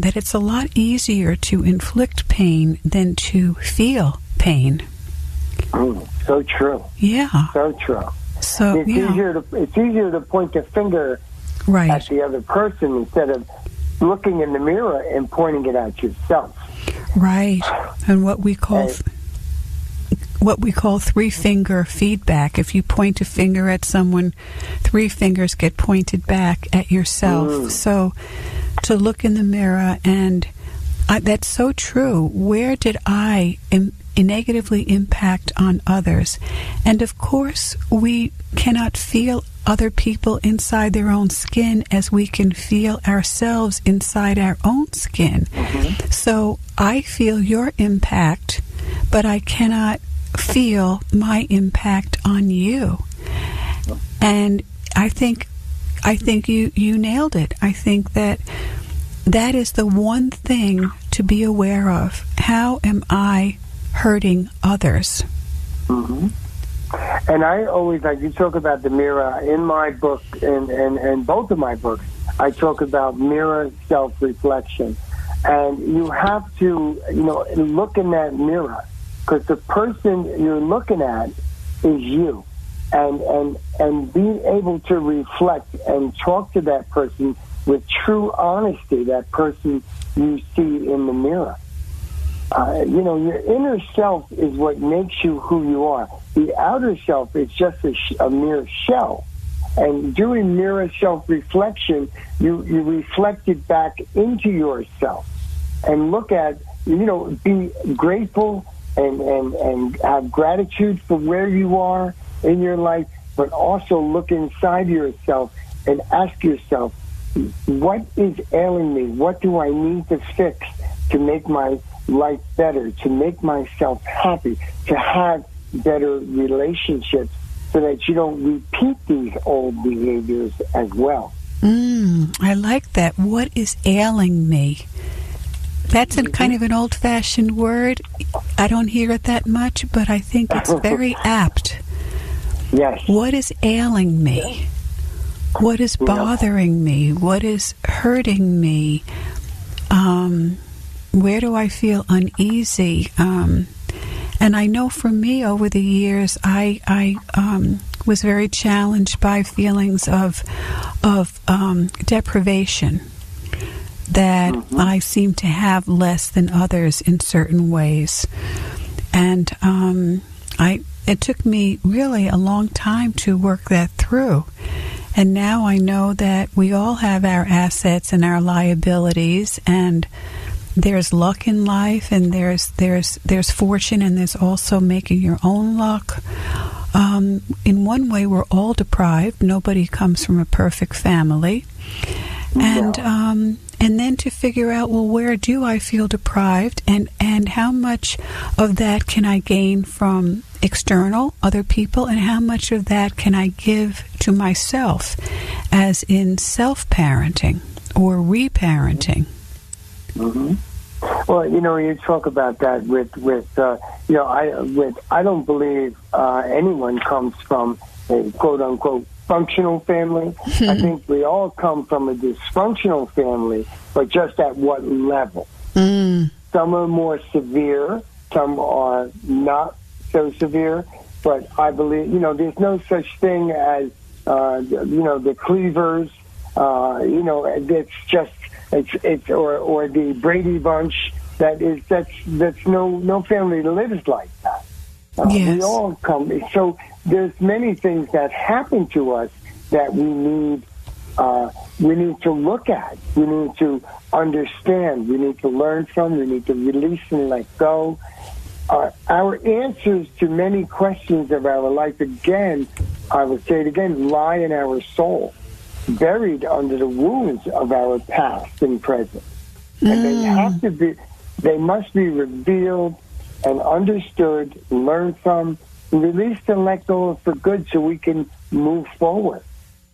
that it's a lot easier to inflict pain than to feel pain. So true. Yeah. So true. So it's easier to point the finger at the other person instead of looking in the mirror and pointing it at yourself. Right. And what we call three-finger feedback. If you point a finger at someone, 3 fingers get pointed back at yourself. So to look in the mirror, and that's so true. Where did I negatively impact on others? And of course, we cannot feel other people inside their own skin as we can feel ourselves inside our own skin. So I feel your impact, but I cannot feel my impact on you. And I think you nailed it. I think that is the one thing to be aware of. How am I hurting others? And I always, like, you talk about the mirror. In my book, and both of my books, I talk about mirror self-reflection. And you have to, look in that mirror, because the person you're looking at is you. And be able to reflect and talk to that person with true honesty, that person you see in the mirror. Your inner self is what makes you who you are. The outer self is just a mere shell. And doing mirror self-reflection, you reflect it back into yourself and look at, be grateful and have gratitude for where you are in your life, but also look inside yourself and ask yourself, what is ailing me? What do I need to fix to make my life better, to make myself happy, to have better relationships so that you don't repeat these old behaviors as well? I like that. What is ailing me? That's kind of an old-fashioned word. I don't hear it that much, but I think it's very apt. Yes. What is ailing me? What is bothering me? What is hurting me? Where do I feel uneasy? And I know for me over the years, I was very challenged by feelings of deprivation, that I seem to have less than others in certain ways. And it took me really a long time to work that through. And now I know that we all have our assets and our liabilities, and there's luck in life, and there's fortune, and there's also making your own luck. In one way, we're all deprived. Nobody comes from a perfect family. And then to figure out, well, where do I feel deprived, and how much of that can I gain from external, other people, and how much of that can I give to myself, as in self-parenting or reparenting? Well, you talk about that I don't believe anyone comes from a quote-unquote functional family. I think we all come from a dysfunctional family, but just at what level? Some are more severe, some are not so severe, but I believe, there's no such thing as, the cleavers, it's or the Brady Bunch. That's no family lives like that. Yes. We all come. So there's many things that happen to us that we need to look at. We need to understand. We need to learn from. We need to release and let go. Our answers to many questions of our life, again, I will say it again, lie in our soul, buried under the wounds of our past and present. And they must be revealed and understood, learned from, released and let go for good so we can move forward.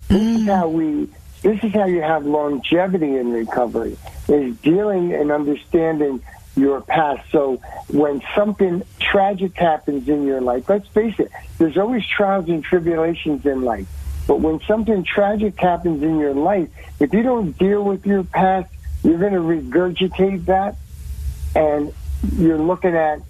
This is how you have longevity in recovery, is dealing and understanding your past. So when something tragic happens in your life, let's face it, there's always trials and tribulations in life. But when something tragic happens in your life, if you don't deal with your past, you're going to regurgitate that, and you're looking at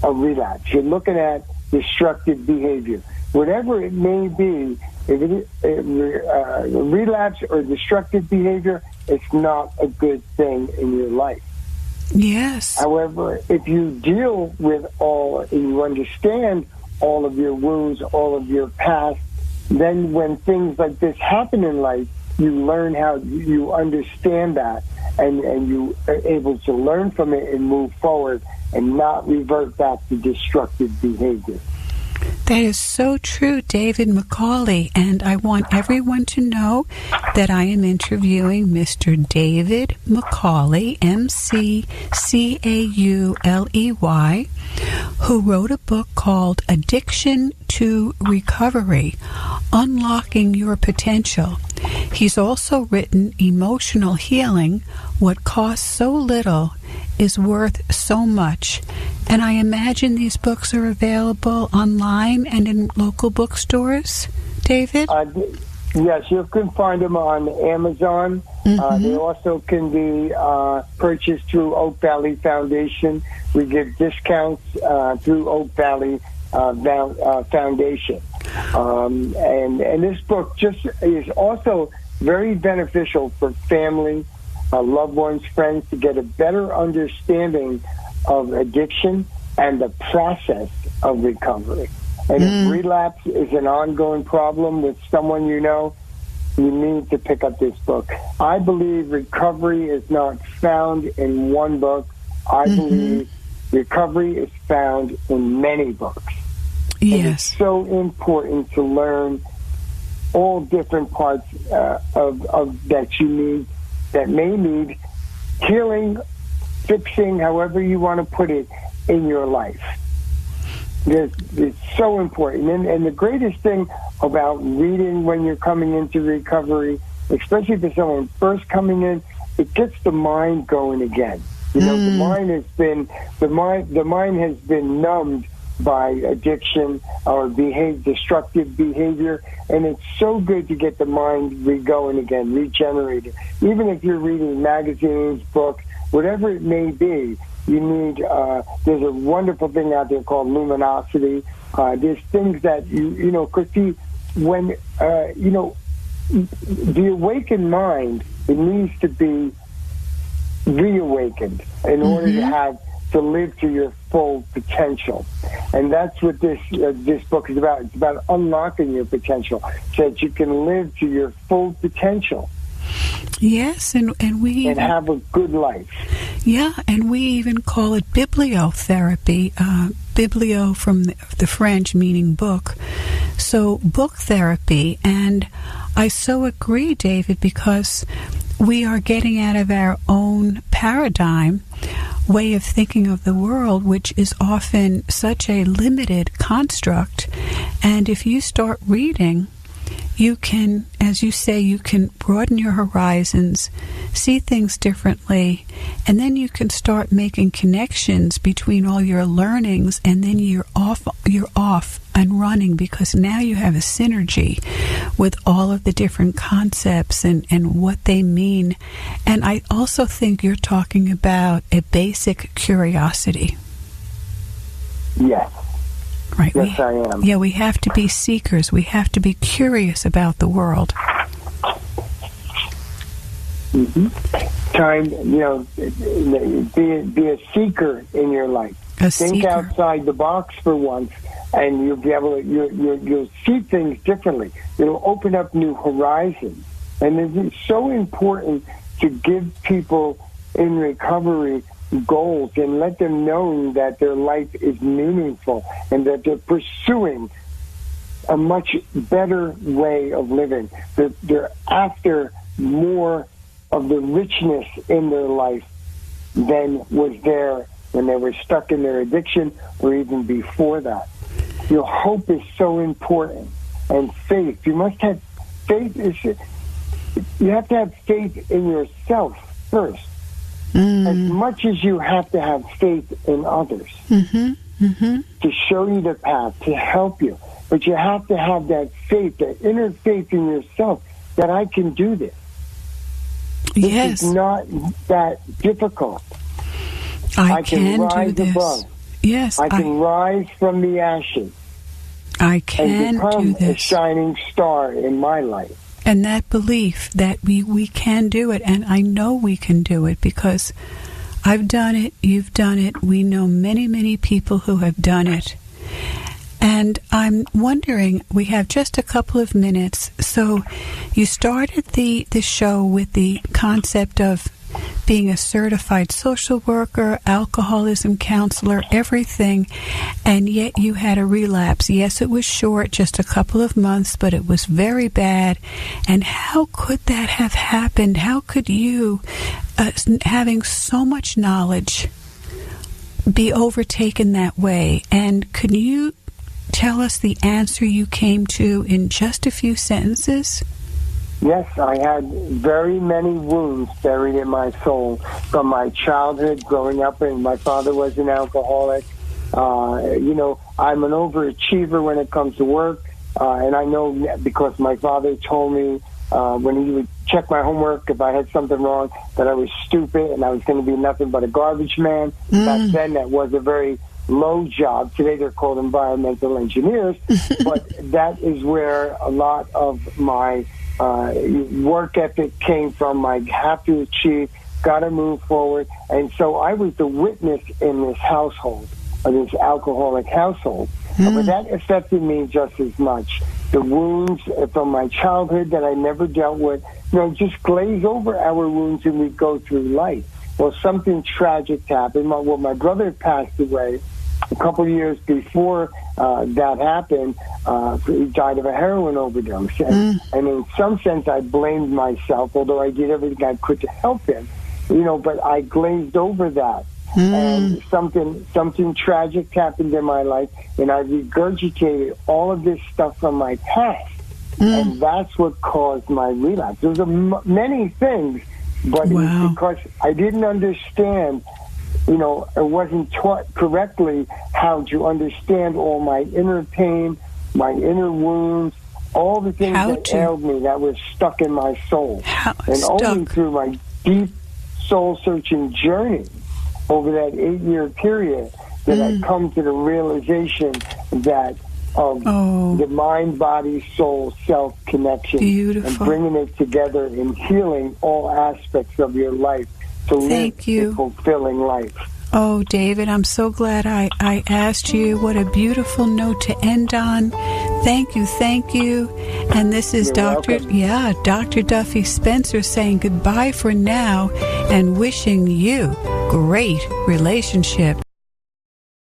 a relapse. You're looking at destructive behavior. Whatever it may be, if it relapse or destructive behavior, it's not a good thing in your life. Yes. However, if you deal with all, and you understand all of your wounds, all of your past, then when things like this happen in life, you learn how you understand that, and you are able to learn from it and move forward and not revert back to destructive behavior. That is so true, David McCauley, and I want everyone to know that I am interviewing Mr. David McCauley, McCauley, who wrote a book called Addiction to Recovery, Unlocking Your Potential. He's also written Emotional Healing, What Costs So Little is Worth So Much. And I imagine these books are available online and in local bookstores, David? Yes, you can find them on Amazon. They also can be purchased through Oak Valley Foundation. We give discounts through Oak Valley Foundation. And this book just is also very beneficial for family, loved ones, friends, to get a better understanding of addiction and the process of recovery. And if relapse is an ongoing problem with someone you know, you need to pick up this book. I believe recovery is not found in one book. I believe recovery is found in many books. Yes. And it's so important to learn all different parts of that you need, that may need healing, fixing, however you want to put it, in your life. It's so important. And the greatest thing about reading when you're coming into recovery, especially for someone first coming in, it gets the mind going again. You know, the mind has been numbed by addiction or destructive behavior, and it's so good to get the mind going again, regenerated. Even if you're reading magazines, books, whatever it may be, you need, there's a wonderful thing out there called luminosity. There's things that, you know, because when, you know, the awakened mind, it needs to be reawakened in order to live to your full potential. And that's what this book is about. It's about unlocking your potential so that you can live to your full potential. Yes, and have a good life. Yeah, and we even call it bibliotherapy. Biblio from the French meaning book. So book therapy. And I so agree, David, because we are getting out of our own paradigm way of thinking of the world, which is often such a limited construct. And if you start reading, you can, as you say, you can broaden your horizons, see things differently, and then you can start making connections between all your learnings, and then you're off and running, because now you have a synergy with all of the different concepts and what they mean. And I also think you're talking about a basic curiosity. Yes. Right. Yes, I am. Yeah, we have to be seekers. We have to be curious about the world. Time, you know, be a seeker in your life. Think outside the box for once, and you'll be able to, you'll see things differently. It'll open up new horizons. And it's so important to give people in recovery goals and let them know that their life is meaningful and that they're pursuing a much better way of living. They're after more of the richness in their life than was there when they were stuck in their addiction or even before that. Your hope is so important, and faith. You must have faith. You have to have faith in yourself first. As much as you have to have faith in others to show you the path, to help you. But you have to have that faith, that inner faith in yourself, that I can do this. Yes. It's not that difficult. I can rise do this. above. Yes. I can rise from the ashes. I can and become do this. a shining star in my life. And that belief that we can do it, and I know we can do it because I've done it, you've done it, we know many, many people who have done it. And I'm wondering, we have just a couple of minutes, so you started the show with the concept of being a certified social worker, alcoholism counselor, everything, and yet you had a relapse. Yes, it was short, just a couple of months, but it was very bad. And how could that have happened? How could you, having so much knowledge, be overtaken that way? And can you tell us the answer you came to in just a few sentences? Yes, I had very many wounds buried in my soul from my childhood growing up, and my father was an alcoholic. I'm an overachiever when it comes to work, and I know because my father told me when he would check my homework if I had something wrong that I was stupid and I was going to be nothing but a garbage man. Back then, that was a very low job. Today they're called environmental engineers, but that is where a lot of my work ethic came from. I have to achieve, got to move forward. And so I was the witness in this household, this alcoholic household. But that affected me just as much. The wounds from my childhood that I never dealt with, just glaze over our wounds and we go through life. Well, something tragic happened. My brother passed away a couple of years before that happened. He died of a heroin overdose. And in some sense, I blamed myself, although I did everything I could to help him. But I glazed over that. And something tragic happened in my life, and I regurgitated all of this stuff from my past. And that's what caused my relapse. There was many things, but it was because I didn't understand. I wasn't taught correctly how to understand all my inner pain, my inner wounds, all the things that ailed me that was stuck in my soul. Only through my deep soul-searching journey over that 8-year period that I come to the realization that of the mind, body, soul, self connection. Beautiful. And bringing it together and healing all aspects of your life to live a fulfilling life. Oh, David, I'm so glad I asked you. What a beautiful note to end on. Thank you. And this is Dr. Duffy Spencer saying goodbye for now and wishing you great relationship.